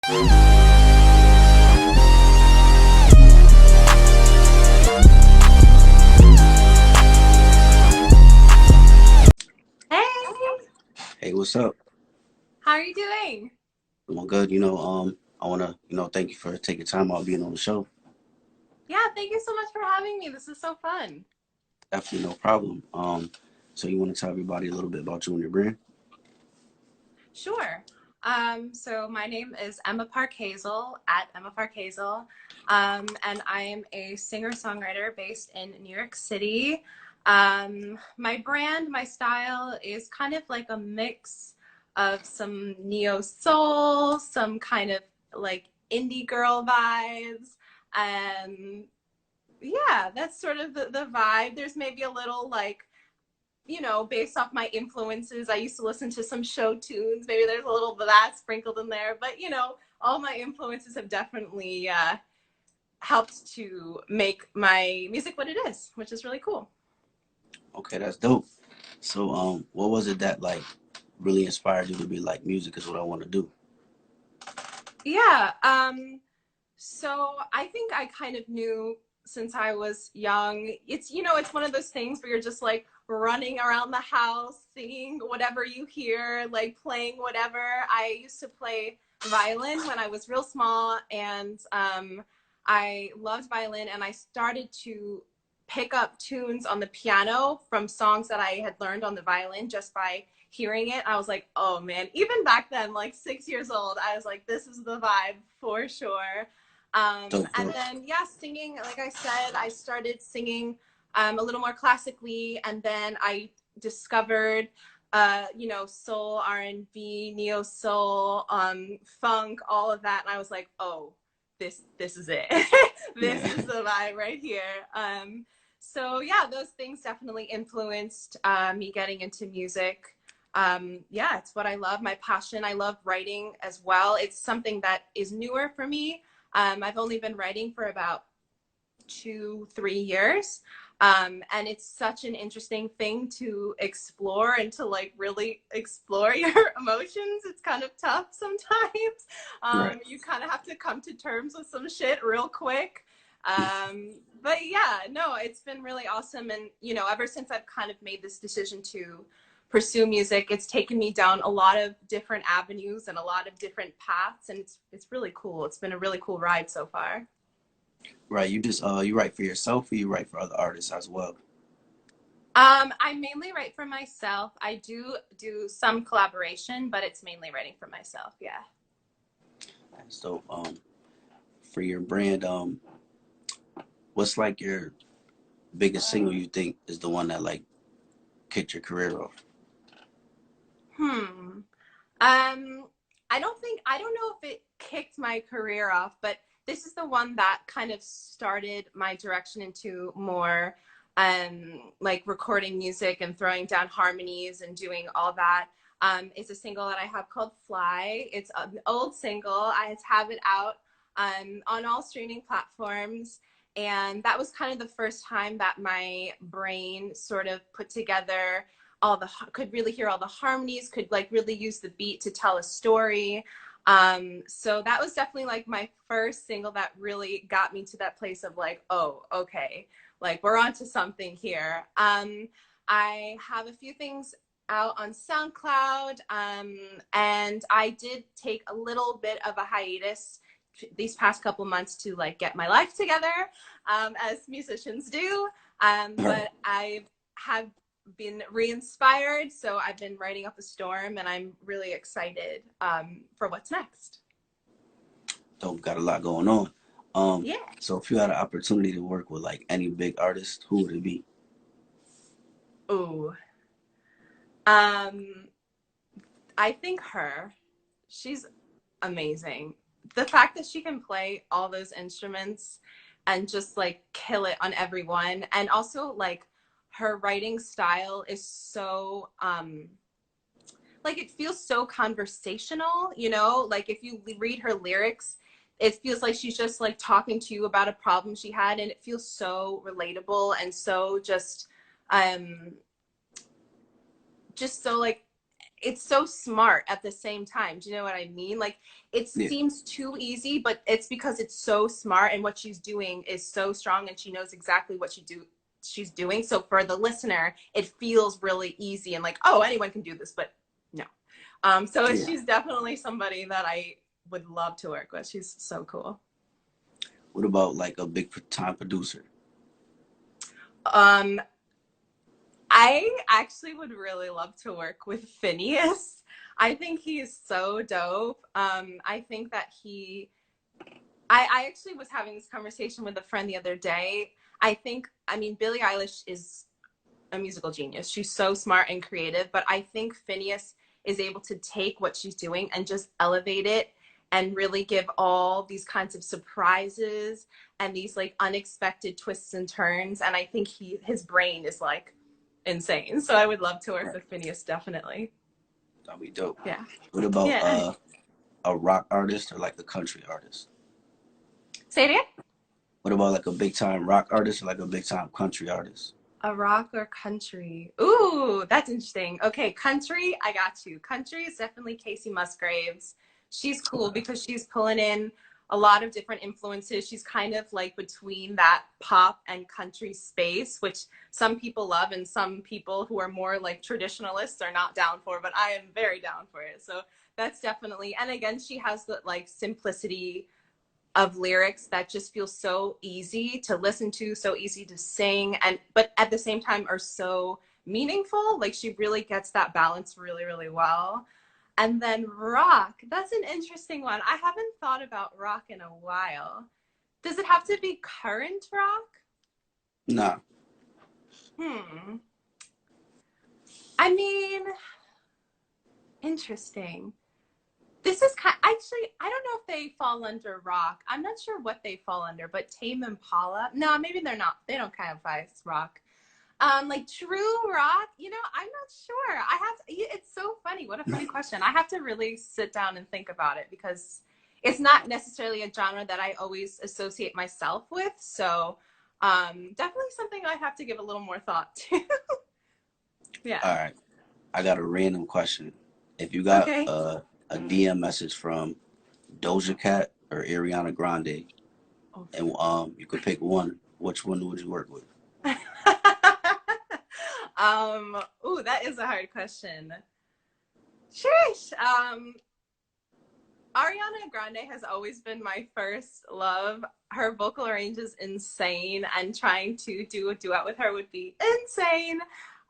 Hey, Hey, what's up? how are you doing? I'm good. I wanna, thank you for taking time out being on the show. Yeah, thank you so much for having me. This is so fun. Definitely no problem. So you want to tell everybody a little bit about you and your brand? Sure. So my name is Emma Park Hazel at Emma Park Hazel. And I am a singer-songwriter based in New York City. My brand, my style is kind of like a mix of some neo soul, some kind of like indie girl vibes. Um, yeah, that's sort of the vibe. There's maybe a little like, based off my influences, I used to listen to some show tunes. Maybe there's a little bit of that sprinkled in there. But, all my influences have definitely helped to make my music what it is, which is really cool. Okay, that's dope. So, what was it that like really inspired you to be like music is what I want to do? Yeah. So I think I kind of knew since I was young. It's one of those things where you're just like running around the house, singing whatever you hear, like playing whatever. I used to play violin when I was real small, and I loved violin, and I started to pick up tunes on the piano from songs that I had learned on the violin just by hearing it. I was like, oh man, even back then, like 6 years old, I was like, this is the vibe for sure. Dope, And dope. then, yeah, singing, like I said, I started singing a little more classically. And then I discovered, soul, R&B, neo soul, funk, all of that. And I was like, oh, this is it. This Yeah. is the vibe right here. So yeah, those things definitely influenced me getting into music. Yeah, it's what I love, my passion. I love writing as well. It's something that is newer for me. I've only been writing for about 2, 3 years. And it's such an interesting thing to explore and to like really explore your emotions. It's kind of tough sometimes. Right. You kind of have to come to terms with some shit real quick. But yeah, no, it's been really awesome. And, ever since I've kind of made this decision to pursue music, it's taken me down a lot of different avenues and a lot of different paths. And it's really cool. It's been a really cool ride so far. Right. You just you write for yourself or you write for other artists as well? I mainly write for myself. I do some collaboration, but it's mainly writing for myself. Yeah. So, for your brand, what's like your biggest single you think is the one that like kicked your career off? Hmm. I don't know if it kicked my career off, but this is the one that kind of started my direction into more like recording music and throwing down harmonies and doing all that. It's a single that I have called Fly. It's an old single. I have it out on all streaming platforms. And that was kind of the first time that my brain sort of put together could really hear all the harmonies, could like really use the beat to tell a story. So that was definitely like my first single that really got me to that place of like, oh, okay, like we're onto something here. I have a few things out on SoundCloud, and I did take a little bit of a hiatus these past couple months to like get my life together, as musicians do. Right. But I have been re-inspired, so I've been writing up a storm, and I'm really excited for what's next. Dope. Got a lot going on. Yeah. So if you had an opportunity to work with like any big artist, who would it be? Ooh. Um, I think her. She's amazing. The fact that she can play all those instruments and just like kill it on every one, and also like her writing style is so like it feels so conversational, like if you read her lyrics, it feels like she's just like talking to you about a problem she had, and it feels so relatable and so just so like it's so smart at the same time. Do you know what I mean? Like it Yeah, seems too easy, but it's because it's so smart and what she's doing is so strong and she knows exactly what she's doing. So for the listener, it feels really easy and like, oh, anyone can do this, but no. So yeah. she's definitely somebody that I would love to work with. She's so cool. What about like a big time producer? Um, I actually would really love to work with Phineas. I think he's so dope. I think that I actually was having this conversation with a friend the other day. I mean, Billie Eilish is a musical genius. She's so smart and creative, but I think Phineas is able to take what she's doing and just elevate it and really give all these kinds of surprises and these like unexpected twists and turns. And I think his brain is like insane. So I would love to work with Phineas, definitely. That'd be dope. Yeah. What about Yeah. a rock artist or like a country artist? Say it again. What about like a big time rock artist or like a big time country artist? A rock or country? Ooh, that's interesting. Okay, country, I got you. Country is definitely Casey Musgraves. She's cool Okay. because she's pulling in a lot of different influences. She's kind of like between that pop and country space, which some people love and some people who are more like traditionalists are not down for, but I am very down for it. So that's definitely, and again, she has the like simplicity of lyrics that just feel so easy to listen to, so easy to sing, and but at the same time are so meaningful. Like she really gets that balance really, really well. And then rock, that's an interesting one. I haven't thought about rock in a while. Does it have to be current rock? Nah, Hmm. I mean, interesting. This is actually, I don't know if they fall under rock. I'm not sure what they fall under, but Tame Impala. No, maybe they're not. They don't qualify as rock. Like true rock, I'm not sure. It's so funny. What a funny question. I have to really sit down and think about it because it's not necessarily a genre that I always associate myself with. So, definitely something I have to give a little more thought to. all Yeah. right. I got a random question. If you got Okay. a DM message from Doja Cat or Ariana Grande, Oh. and you could pick one, which one would you work with? Ooh, that is a hard question. Sheesh. Ariana Grande has always been my first love. Her vocal range is insane, and trying to do a duet with her would be insane.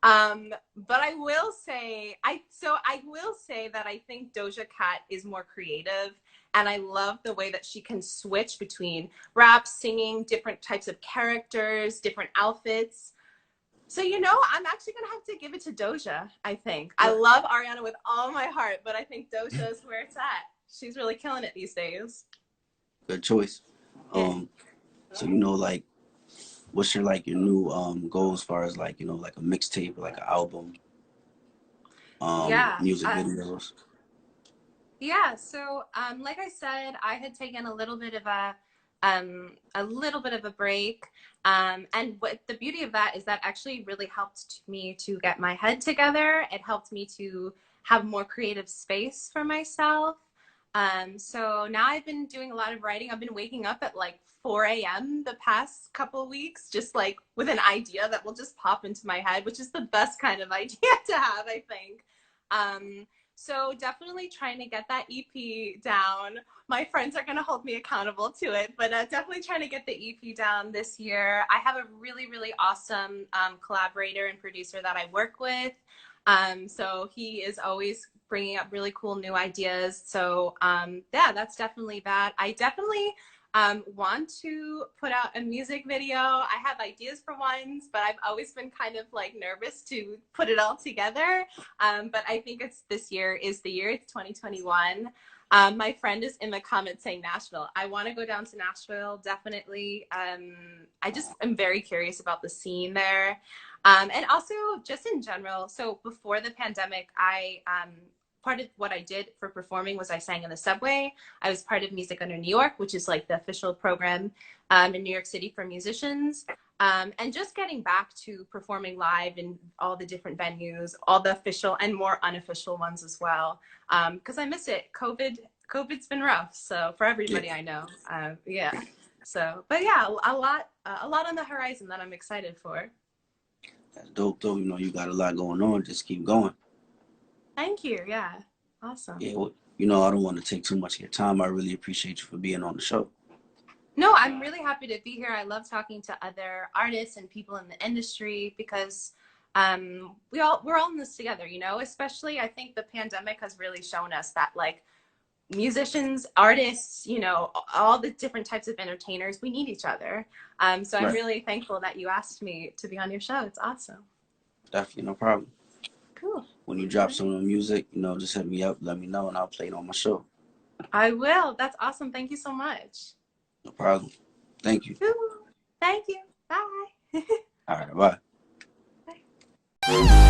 But I will say that I think Doja Cat is more creative, and I love the way that she can switch between rap, singing, different types of characters, different outfits. So, I'm actually going to have to give it to Doja, I think. I Right. love Ariana with all my heart, but I think Doja is where it's at. She's really killing it these days. Good choice. Yeah. Um, so like, what's your new goal as far as like like a mixtape or like an album, Yeah. music videos? Yeah. So, like I said, I had taken a little bit of a break. And what the beauty of that is that actually really helped me to get my head together. It helped me to have more creative space for myself. So now I've been doing a lot of writing. I've been waking up at like 4 a.m. the past couple of weeks, just like with an idea that will just pop into my head, which is the best kind of idea to have, I think. So definitely trying to get that EP down. My friends are going to hold me accountable to it, but definitely trying to get the EP down this year. I have a really, really awesome collaborator and producer that I work with. So he is always bringing up really cool new ideas. So yeah, that's definitely that. I definitely want to put out a music video. I have ideas for ones, but I've always been kind of like nervous to put it all together. But I think it's this year is the year. It's 2021. My friend is in the comments saying Nashville. I want to go down to Nashville, definitely. I just am very curious about the scene there. And also just in general. So before the pandemic, part of what I did for performing was I sang in the subway. I was part of Music Under New York, which is like the official program in New York City for musicians. And just getting back to performing live in all the different venues, all the official and more unofficial ones as well. Because I miss it. COVID's been rough. So for Yeah, everybody I know, yeah. So, but yeah, a lot on the horizon that I'm excited for. that's dope though. You know, you got a lot going on. Just keep going. Thank you. Yeah, awesome. Yeah, well, you know, I don't want to take too much of your time. I really appreciate you for being on the show. No, I'm really happy to be here. I love talking to other artists and people in the industry because we're all in this together, you know, especially I think the pandemic has really shown us that like musicians, artists, you know, all the different types of entertainers, we need each other. So I'm Right. really thankful that you asked me to be on your show. It's awesome. Definitely, no problem. Cool. When you drop some of the music, you know, just hit me up, let me know, and I'll play it on my show. I will. That's awesome. Thank you so much. No problem. Thank you. Cool. Thank you. Bye. All right, bye. Bye.